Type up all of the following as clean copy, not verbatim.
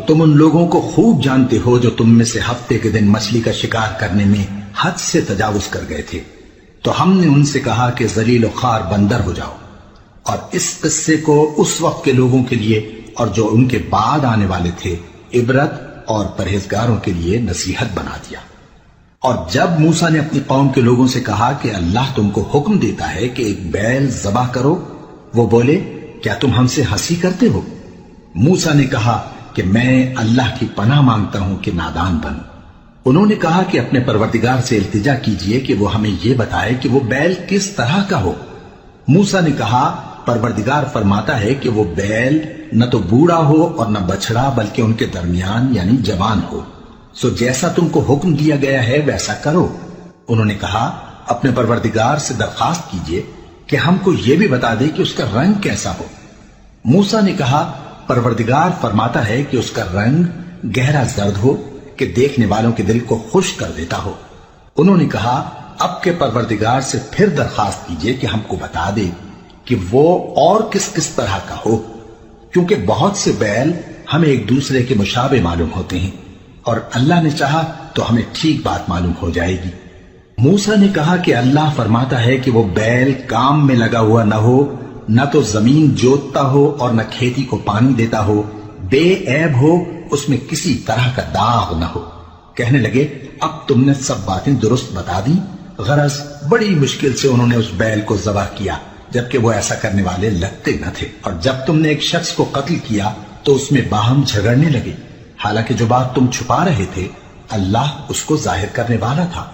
تم ان لوگوں کو خوب جانتے ہو جو تم میں سے ہفتے کے دن مچھلی کا شکار کرنے میں حد سے تجاوز کر گئے تھے، تو ہم نے ان سے کہا کہ ذلیل و خوار بندر ہو جاؤ، اور اس قصے کو اس وقت کے لوگوں کے لیے اور جو ان کے بعد آنے والے تھے عبرت اور پرہیزگاروں کے لیے نصیحت بنا دیا۔ اور جب موسیٰ نے اپنی قوم کے لوگوں سے کہا کہ اللہ تم کو حکم دیتا ہے کہ ایک بیل ذبح کرو، وہ بولے کیا تم ہم سے ہنسی کرتے ہو؟ موسیٰ نے کہا کہ میں اللہ کی پناہ مانگتا ہوں کہ نادان بنوں۔ انہوں نے کہا کہ اپنے پروردگار سے التجا کیجئے کہ وہ ہمیں یہ بتائے کہ وہ بیل کس طرح کا ہو۔ موسیٰ نے کہا پروردگار فرماتا ہے کہ وہ بیل نہ تو بوڑھا ہو اور نہ بچڑا بلکہ ان کے درمیان یعنی جوان ہو، سو جیسا تم کو حکم دیا گیا ہے ویسا کرو۔ انہوں نے کہا اپنے پروردگار سے درخواست کیجئے کہ ہم کو یہ بھی بتا دے کہ اس کا رنگ کیسا ہو۔ موسیٰ نے کہا پروردگار فرماتا ہے کہ اس کا رنگ گہرا زرد ہو کہ دیکھنے والوں کے دل کو خوش کر دیتا ہو۔ انہوں نے کہا اب کے پروردگار سے پھر درخواست کیجئے کہ ہم کو بتا دے کہ وہ اور کس کس طرح کا ہو، کیونکہ بہت سے بیل ہمیں ایک دوسرے کے مشابہ معلوم ہوتے ہیں، اور اللہ نے چاہا تو ہمیں ٹھیک بات معلوم ہو جائے گی۔ موسیٰ نے کہا کہ اللہ فرماتا ہے کہ وہ بیل کام میں لگا ہوا نہ ہو، نہ تو زمین جوتتا ہو اور نہ کھیتی کو پانی دیتا ہو، بے عیب ہو، اس میں کسی طرح کا داغ نہ ہو۔ کہنے لگے اب تم نے سب باتیں درست بتا دی۔ غرض بڑی مشکل سے انہوں نے اس بیل کو ذبح کیا، جبکہ وہ ایسا کرنے والے لگتے نہ تھے۔ اور جب تم نے ایک شخص کو قتل کیا تو اس میں باہم جھگڑنے لگے، حالانکہ جو بات تم چھپا رہے تھے اللہ اس کو ظاہر کرنے والا تھا۔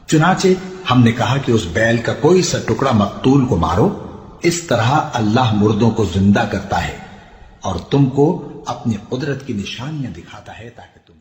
چنانچہ ہم نے کہا کہ اس بیل کا کوئی سا ٹکڑا مقتول کو مارو، اس طرح اللہ مردوں کو زندہ کرتا ہے اور تم کو اپنی قدرت کی نشانیاں دکھاتا ہے تاکہ تم